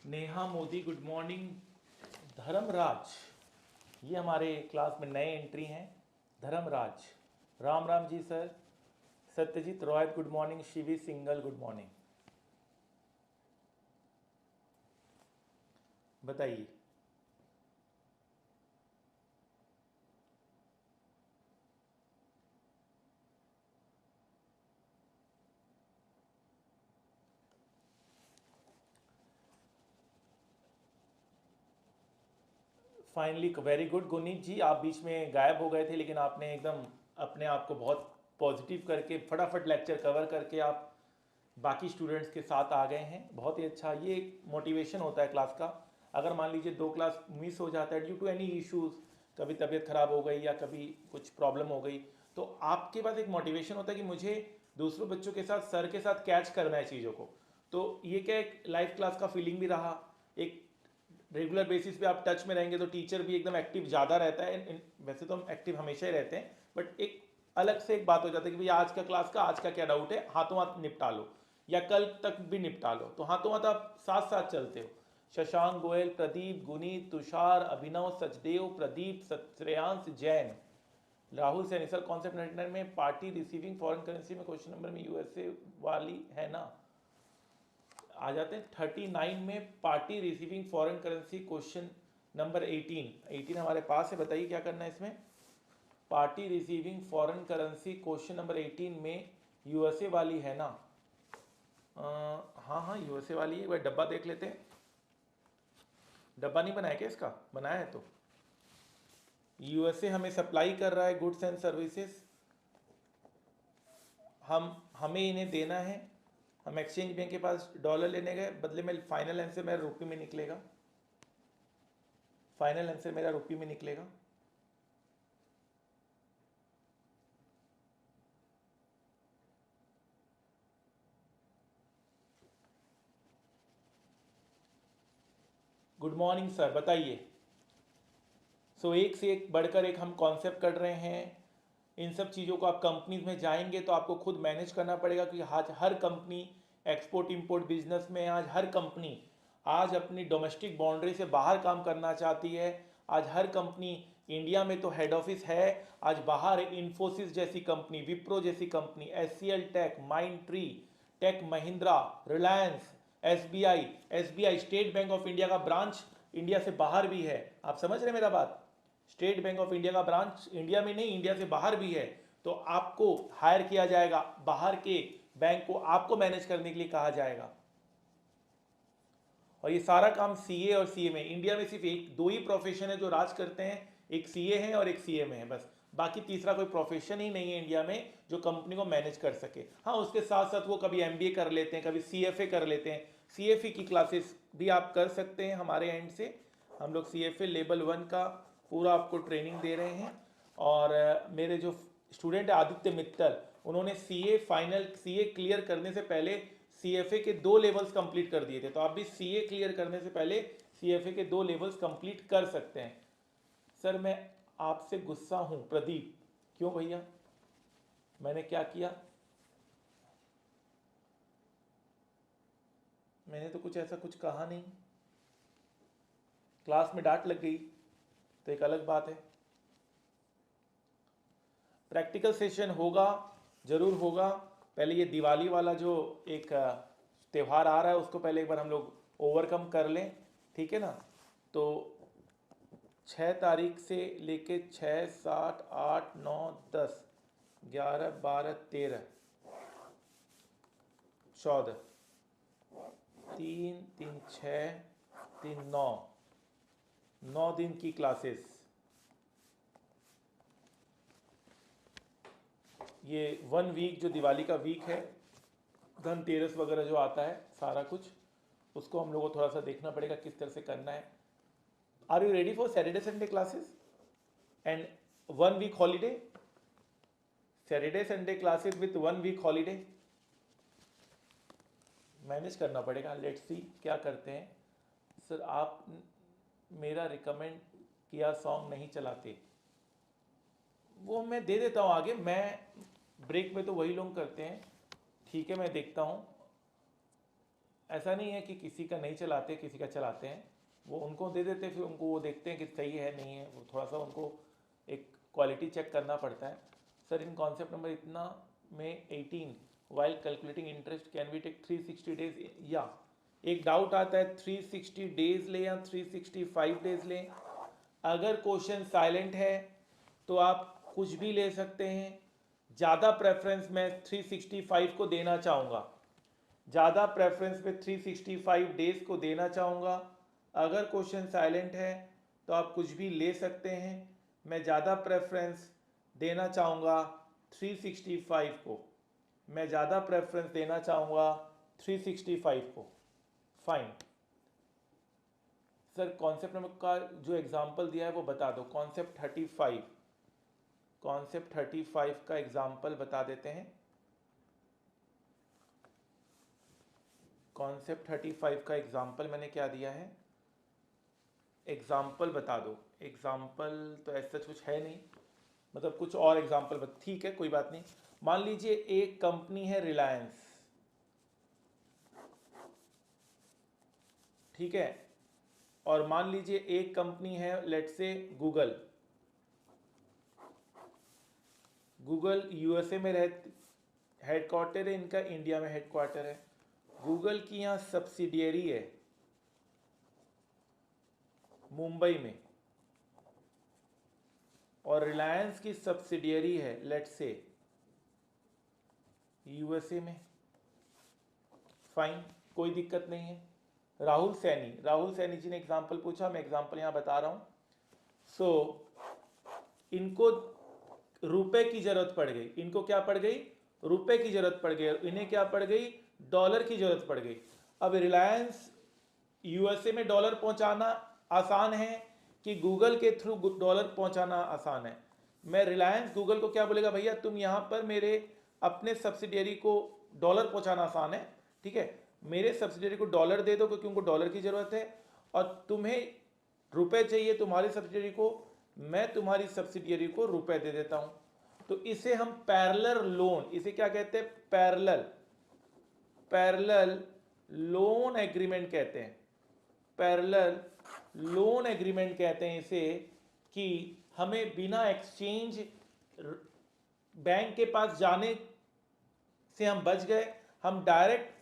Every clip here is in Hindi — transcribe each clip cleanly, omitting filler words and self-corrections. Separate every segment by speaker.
Speaker 1: Neha Modi good morning. धर्मराज, ये हमारे क्लास में नए एंट्री हैं। Dharmraj, Ram Ram ji sir. Satyajit Roy good morning. Shivi Singal good morning. बताइए। Finally very good Gunit ji, आप बीच में गायब हो गए थे लेकिन आपने एकदम अपने आप को बहुत पॉजिटिव करके फटाफट लेक्चर कवर करके आप बाकी स्टूडेंट्स के साथ आ गए हैं। बहुत ही अच्छा, ये एक मोटिवेशन होता है क्लास का। अगर मान लीजिए 2 क्लास मिस हो जाता है ड्यू टू एनी इश्यूज, कभी तबीयत खराब हो गई या कभी कुछ प्रॉब्लम हो गई, तो आपके पास एक मोटिवेशन होता है कि मुझे दूसरों बच्चों के साथ सर के साथ कैच करना है चीज़ों को। तो ये क्या एक लाइव क्लास का फीलिंग भी रहा। एक रेगुलर बेसिस पे आप टच में रहेंगे तो टीचर भी एकदम एक्टिव ज़्यादा रहता है। वैसे तो हम एक्टिव हमेशा ही रहते हैं, बट एक अलग से एक बात हो जाता है कि भैया आज का क्लास का आज का क्या डाउट है, हाथों हाथ निपटा लो या कल तक भी निपटा लो, तो हाथों हाथ आप साथ साथ चलते हो। शशांक गोयल, प्रदीप, गुनीत, तुषार, अभिनव, सचदेव, प्रदीप, श्रेयांश, जैन, राहुल सैनी। सर कॉन्सेप्ट 99 में पार्टी रिसीविंग फॉरेन करेंसी में क्वेश्चन नंबर में यूएसए वाली है ना, आ जाते हैं 39 में party receiving foreign currency question number 18 हमारे पास है। बताइए क्या करना है इसमें। Party receiving foreign currency question number 18 में यूएसए वाली है ना। हाँ हाँ यूएसए वाली है। एक बार डब्बा देख लेते हैं। डब्बा नहीं बनाया क्या इसका? बनाया है तो यूएसए हमें सप्लाई कर रहा है गुड्स एंड सर्विसेज, हमें इन्हें देना है। हम एक्सचेंज बैंक के पास डॉलर लेने गए, बदले में फाइनल आंसर मेरा रुपये में निकलेगा। फाइनल आंसर मेरा रुपये में निकलेगा। गुड मॉर्निंग सर, बताइए। सो एक से एक बढ़कर एक हम कॉन्सेप्ट कर रहे हैं। इन सब चीज़ों को आप कंपनीज में जाएंगे तो आपको खुद मैनेज करना पड़ेगा, क्योंकि आज हर कंपनी एक्सपोर्ट इंपोर्ट बिजनेस में, आज हर कंपनी आज अपनी डोमेस्टिक बाउंड्री से बाहर काम करना चाहती है। आज हर कंपनी, इंडिया में तो हेड ऑफिस है, आज बाहर इन्फोसिस जैसी कंपनी, विप्रो जैसी कंपनी, एचसीएल टेक, माइंड ट्री, टेक महिंद्रा, रिलायंस, एसबीआई स्टेट बैंक ऑफ इंडिया का ब्रांच इंडिया से बाहर भी है। आप समझ रहे हैं मेरा बात? स्टेट बैंक ऑफ इंडिया का ब्रांच इंडिया में नहीं, इंडिया से बाहर भी है। तो आपको हायर किया जाएगा, बाहर के बैंक को आपको मैनेज करने के लिए कहा जाएगा। और ये सारा काम सीए और सीएमए, इंडिया में सिर्फ एक दो ही प्रोफेशन है जो राज करते हैं, एक सीए है और एक सीएमए है बस। बाकी तीसरा कोई प्रोफेशन ही नहीं है इंडिया में जो कंपनी को मैनेज कर सके। हाँ, उसके साथ साथ वो कभी एमबीए कर लेते हैं, कभी सीएफए कर लेते हैं। सीएफए की क्लासेस भी आप कर सकते हैं हमारे एंड से। हम लोग सीएफए लेवल 1 का पूरा आपको ट्रेनिंग दे रहे हैं। और मेरे जो स्टूडेंट है आदित्य मित्तल, उन्होंने सीए क्लियर करने से पहले सीएफए के 2 लेवल्स कंप्लीट कर दिए थे। तो आप भी सीए क्लियर करने से पहले सीएफए के 2 लेवल्स कंप्लीट कर सकते हैं। सर मैं आपसे गुस्सा हूं। प्रदीप, क्यों भैया, मैंने क्या किया? मैंने तो कुछ ऐसा कुछ कहा नहीं। क्लास में डांट लग गई तो एक अलग बात है। प्रैक्टिकल सेशन होगा, जरूर होगा। पहले ये दिवाली वाला जो एक त्यौहार आ रहा है उसको पहले एक बार हम लोग ओवरकम कर लें, ठीक है ना। तो 6 तारीख से लेके 6, 7, 8, 9, 10, 11, 12, 13, 14, 3, 3, 6, 3, 9, 9 दिन की क्लासेस। ये 1 वीक जो दिवाली का वीक है, धनतेरस वगैरह जो आता है सारा कुछ, उसको हम लोग को थोड़ा सा देखना पड़ेगा किस तरह से करना है। Are you ready for Saturday Sunday classes and 1 week holiday? Saturday Sunday classes with 1 week holiday manage करना पड़ेगा। लेट्स सी क्या करते हैं। सर आप मेरा रिकमेंड किया सॉन्ग नहीं चलाते, वो मैं दे देता हूँ आगे। मैं ब्रेक में तो वही लोग करते हैं, ठीक है मैं देखता हूँ। ऐसा नहीं है कि किसी का नहीं चलाते, किसी का चलाते हैं, वो उनको दे देते, फिर उनको वो देखते हैं कि सही है नहीं है, वो थोड़ा सा उनको एक क्वालिटी चेक करना पड़ता है। सर इन कॉन्सेप्ट नंबर इतना में 18 while calculating interest can we take 360 days, या एक डाउट आता है 360 डेज ले या 365 डेज लें। अगर क्वेश्चन साइलेंट है तो आप कुछ भी ले सकते हैं। ज़्यादा प्रेफरेंस मैं 365 को देना चाहूँगा, ज़्यादा प्रेफरेंस में 365 डेज को देना चाहूँगा। अगर क्वेश्चन साइलेंट है तो आप कुछ भी ले सकते हैं, मैं ज़्यादा प्रेफरेंस देना चाहूँगा 365 को, मैं ज़्यादा प्रेफरेंस देना चाहूँगा 365 को। फाइन सर, कॉन्सेप्ट नंबर का जो एग्जाम्पल दिया है वो बता दो। कॉन्सेप्ट 35, कॉन्सेप्ट 35 का एग्जाम्पल बता देते हैं। कॉन्सेप्ट 35 का एग्जाम्पल मैंने क्या दिया है, एग्जाम्पल बता दो। एग्जाम्पल तो ऐसा कुछ है नहीं, मतलब कुछ और एग्जाम्पल, ठीक है कोई बात नहीं। मान लीजिए एक कंपनी है रिलायंस, ठीक है, और मान लीजिए एक कंपनी है लेट से गूगल। गूगल यूएसए में रहती, हेडक्वार्टर है इनका, इंडिया में हेडक्वार्टर है। गूगल की यहाँ सब्सिडियरी है मुंबई में, और रिलायंस की सब्सिडियरी है लेट से यूएसए में। फाइन, कोई दिक्कत नहीं है। राहुल सैनी, राहुल सैनी जी ने एग्जाम्पल पूछा, मैं एग्जाम्पल यहाँ बता रहा हूँ। सो इनको रुपए की जरूरत पड़ गई, इनको क्या पड़ गई, रुपए की जरूरत पड़ गई, इन्हें क्या पड़ गई, डॉलर की जरूरत पड़ गई। अब रिलायंस यूएसए में डॉलर पहुंचाना आसान है कि गूगल के थ्रू डॉलर पहुंचाना आसान है। मैं रिलायंस गूगल को क्या बोलेगा, भैया तुम यहाँ पर मेरे अपने सब्सिडियरी को डॉलर पहुंचाना आसान है, ठीक है, मेरे सब्सिडियरी को डॉलर दे दो क्योंकि उनको डॉलर की जरूरत है, और तुम्हें रुपए चाहिए तुम्हारी सब्सिडियरी को, मैं तुम्हारी सब्सिडियरी को रुपए दे देता हूं। तो इसे हम पैरेलल लोन, इसे क्या कहते हैं, पैरेलल, पैरेलल लोन एग्रीमेंट कहते हैं, पैरेलल लोन एग्रीमेंट कहते हैं इसे, कि हमें बिना एक्सचेंज बैंक के पास जाने से हम बच गए, हम डायरेक्ट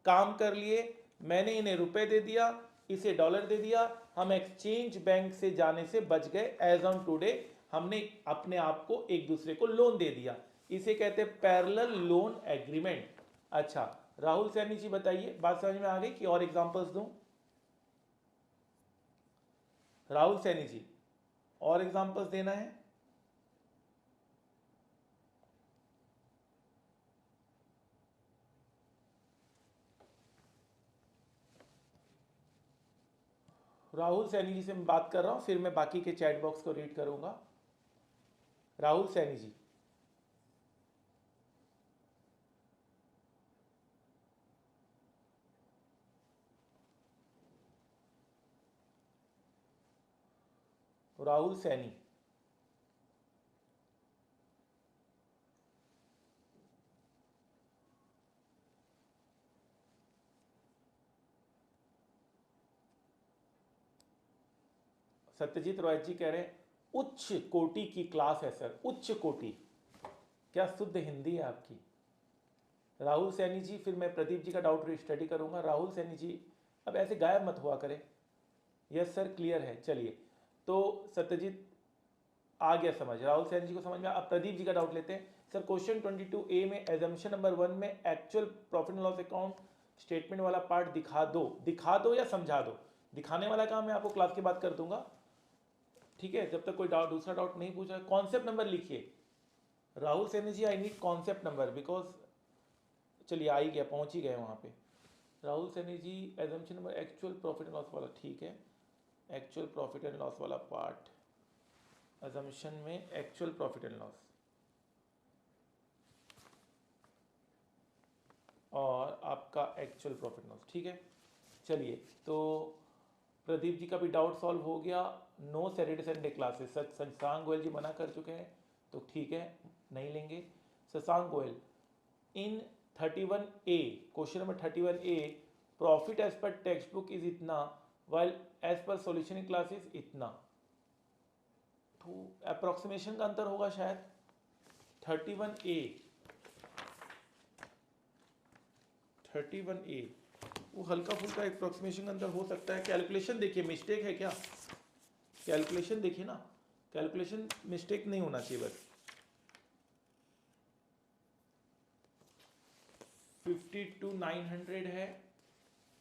Speaker 1: काम कर लिए, मैंने इन्हें रुपए दे दिया, इसे डॉलर दे दिया, हम एक्सचेंज बैंक से जाने से बच गए। एज ऑन टुडे हमने अपने आप को एक दूसरे को लोन दे दिया, इसे कहते हैं पैरेलल लोन एग्रीमेंट। अच्छा राहुल सैनी जी बताइए, बात समझ में आ गई कि और एग्जांपल्स दूं? राहुल सैनी जी और एग्जांपल्स देना है? राहुल सैनी जी से मैं बात कर रहा हूं, फिर मैं बाकी के चैट बॉक्स को रीड करूंगा। राहुल सैनी जी, राहुल सैनी, सत्यजीत रॉय जी कह रहे हैं उच्च कोटि की क्लास है सर, उच्च कोटि, क्या शुद्ध हिंदी है आपकी। राहुल सैनी जी, फिर मैं प्रदीप जी का डाउट स्टडी करूंगा। राहुल सैनी जी अब ऐसे गायब मत हुआ करें। यस सर क्लियर है, चलिए तो सत्यजीत आ गया समझ, राहुल सैनी जी को समझ में। अब प्रदीप जी का डाउट लेते हैं। सर क्वेश्चन 22A में एजम्पशन नंबर 1 में actual profit and loss account statement वाला पार्ट दिखा दो, दिखा दो या समझा दो, दिखाने वाला काम मैं आपको क्लास के बाद कर दूंगा, ठीक है, जब तक कोई डाउट दूसरा डाउट नहीं पूछा। कॉन्सेप्ट नंबर लिखिए Rahul Saini ji, I need concept number because, चलिए आ ही गया, पहुंच ही गए वहां पे। Rahul Saini ji assumption number actual profit and loss वाला, ठीक है, एक्चुअल प्रॉफिट एंड लॉस वाला पार्ट, अजम्पशन में एक्चुअल प्रॉफिट एंड लॉस और आपका एक्चुअल प्रॉफिट एंड लॉस, ठीक है। चलिए तो प्रदीप जी का भी डाउट सॉल्व हो गया। No Saturday Sunday classes, Shashank Goyal ji मना कर चुके हैं, तो ठीक है नहीं लेंगे। Shashank Goyal, in 31A, question number 31A, profit as per text book is इतना, while as per solution in class is इतना। तो अप्रोक्सीमेशन का अंतर होगा शायद 31A, 31A वो हल्का फुल्का अप्रोक्सीमेशन का अंतर हो सकता है। कैलकुलेशन देखिए, मिस्टेक है क्या, कैलकुलेशन देखिए ना, कैलकुलेशन मिस्टेक नहीं होना चाहिए बस। 52,900 है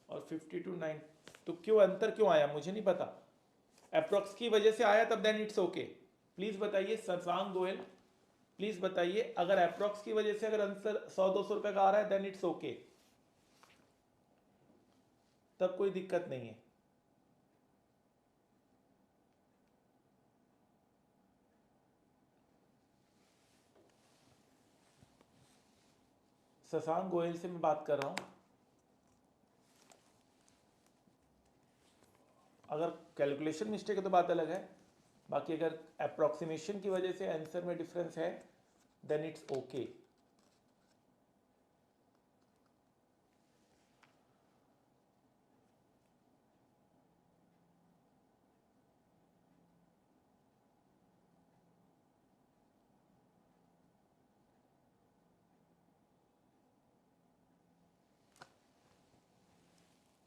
Speaker 1: और 52,900, तो क्यों अंतर क्यों आया मुझे नहीं पता। अप्रोक्स की वजह से आया तब देन इट्स ओके। प्लीज बताइए शशांक गोयल, प्लीज बताइए, अगर अप्रोक्स की वजह से अगर आंसर 100-200 रुपए का आ रहा है देन इट्स ओके, तब कोई दिक्कत नहीं है। शशांक गोयल से मैं बात कर रहा हूं। अगर कैलकुलेशन मिस्टेक है तो बात अलग है, बाकी अगर अप्रोक्सीमेशन की वजह से आंसर में डिफरेंस है then it's okay.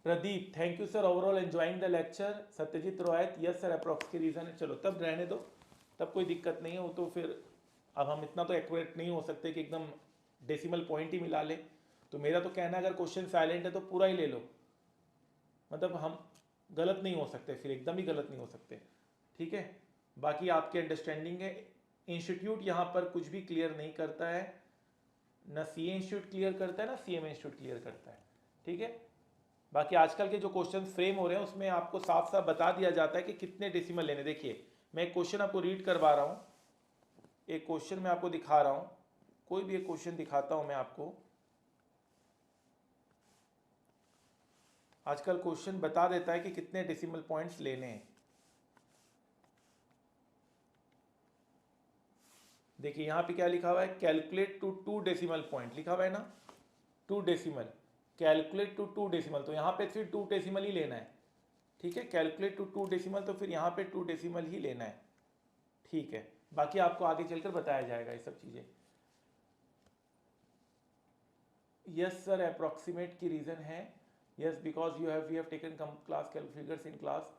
Speaker 1: Pradeep, thank you sir, overall enjoying the lecture. Satyajit Rohit, yes sir approx की रीजन है, चलो तब रहने दो, तब कोई दिक्कत नहीं है। वो तो फिर अब हम इतना तो एक्यूरेट नहीं हो सकते कि एकदम डेसिमल पॉइंट ही मिला ले। तो मेरा तो कहना है अगर क्वेश्चन साइलेंट है तो पूरा ही ले लो, मतलब हम गलत नहीं हो सकते, फिर एकदम ही गलत नहीं हो सकते, ठीक है। बाकी आपकी अंडरस्टैंडिंग है। इंस्टीट्यूट यहाँ पर कुछ भी क्लियर नहीं करता है, ना सीए इंस्टीट्यूट क्लियर करता है ना सीएम इंस्टीट्यूट क्लियर करता है, ठीक है। बाकी आजकल के जो क्वेश्चन फ्रेम हो रहे हैं उसमें आपको साफ साफ बता दिया जाता है कि कितने डेसिमल लेने। देखिए मैं एक क्वेश्चन आपको रीड करवा रहा हूँ, एक क्वेश्चन मैं आपको दिखा रहा हूँ, कोई भी एक क्वेश्चन दिखाता हूँ मैं आपको। आजकल क्वेश्चन बता देता है कि कितने डेसिमल पॉइंट्स लेने हैं। देखिए यहाँ पे क्या लिखा हुआ है, कैलकुलेट टू 2 डेसिमल पॉइंट लिखा हुआ है ना, 2 डेसिमल, कैलकुलेट टू 2 डेसिमल, तो यहाँ पे फिर 2 डेसिमल ही लेना है, ठीक है। कैलकुलेट टू 2 डेसिमल, तो फिर यहाँ पे 2 डेसिमल ही लेना है, ठीक है। बाकी आपको आगे चलकर बताया जाएगा ये सब चीज़ें। यस सर अप्रोक्सीमेट की रीज़न है, yes because we have taken कम class figures in class.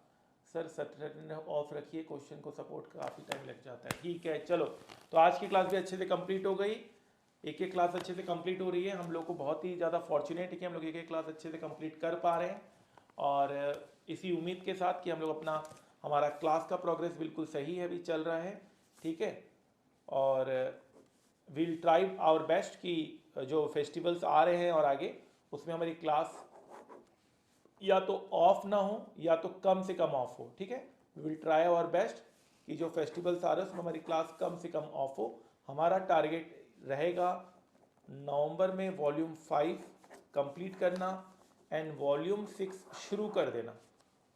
Speaker 1: Sir Saturday off रखिए, क्वेश्चन को सपोर्ट काफ़ी टाइम लग जाता है, ठीक है। चलो तो आज की क्लास भी अच्छे से कंप्लीट हो गई, एक एक क्लास अच्छे से कंप्लीट हो रही है। हम लोग को बहुत ही ज़्यादा फॉर्चुनेट है कि हम लोग एक एक क्लास अच्छे से कंप्लीट कर पा रहे हैं, और इसी उम्मीद के साथ कि हम लोग अपना हमारा क्लास का प्रोग्रेस बिल्कुल सही है, अभी चल रहा है, ठीक है। और विल ट्राई आवर बेस्ट कि जो फेस्टिवल्स आ रहे हैं और आगे उसमें हमारी क्लास या तो ऑफ ना हो या तो कम से कम ऑफ हो, ठीक है। We will try our best कि जो फेस्टिवल्स आ रहे हैं उसमें हमारी क्लास कम से कम ऑफ हो। हमारा टारगेट रहेगा नवंबर में वॉल्यूम 5 कंप्लीट करना एंड वॉल्यूम 6 शुरू कर देना,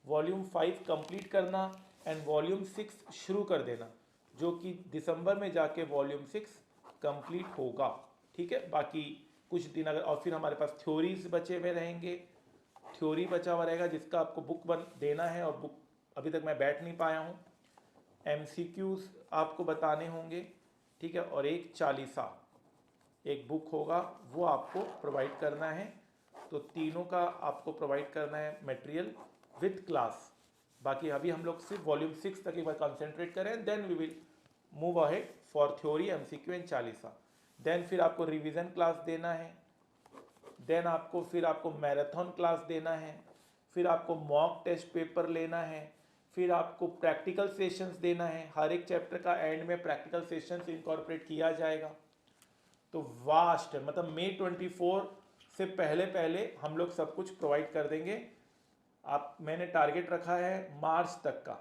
Speaker 1: वॉल्यूम 5 कंप्लीट करना एंड वॉल्यूम 6 शुरू कर देना, जो कि दिसंबर में जाके वॉल्यूम 6 कंप्लीट होगा, ठीक है। बाकी कुछ दिन अगर, और फिर हमारे पास थ्योरीज बचे हुए रहेंगे, थ्योरी बचा हुआ रहेगा जिसका आपको बुक देना है, और बुक अभी तक मैं बैठ नहीं पाया हूँ। एमसीक्यूज आपको बताने होंगे, ठीक है, और एक चालीसा एक बुक होगा वो आपको प्रोवाइड करना है। तो तीनों का आपको प्रोवाइड करना है मटेरियल विथ क्लास। बाकी अभी हम लोग सिर्फ वॉल्यूम 6 तक एक बार कंसंट्रेट करें, then we will move ahead for theory MCQ and चालीसा। देन फिर आपको रिवीजन क्लास देना है, देन आपको फिर आपको मैराथन क्लास देना है, फिर आपको मॉक टेस्ट पेपर लेना है, फिर आपको प्रैक्टिकल सेशंस देना है। हर एक चैप्टर का एंड में प्रैक्टिकल सेशंस इनकॉर्पोरेट किया जाएगा। तो वास्ट है, मतलब मई 24 से पहले पहले हम लोग सब कुछ प्रोवाइड कर देंगे। आप, मैंने टारगेट रखा है मार्च तक का,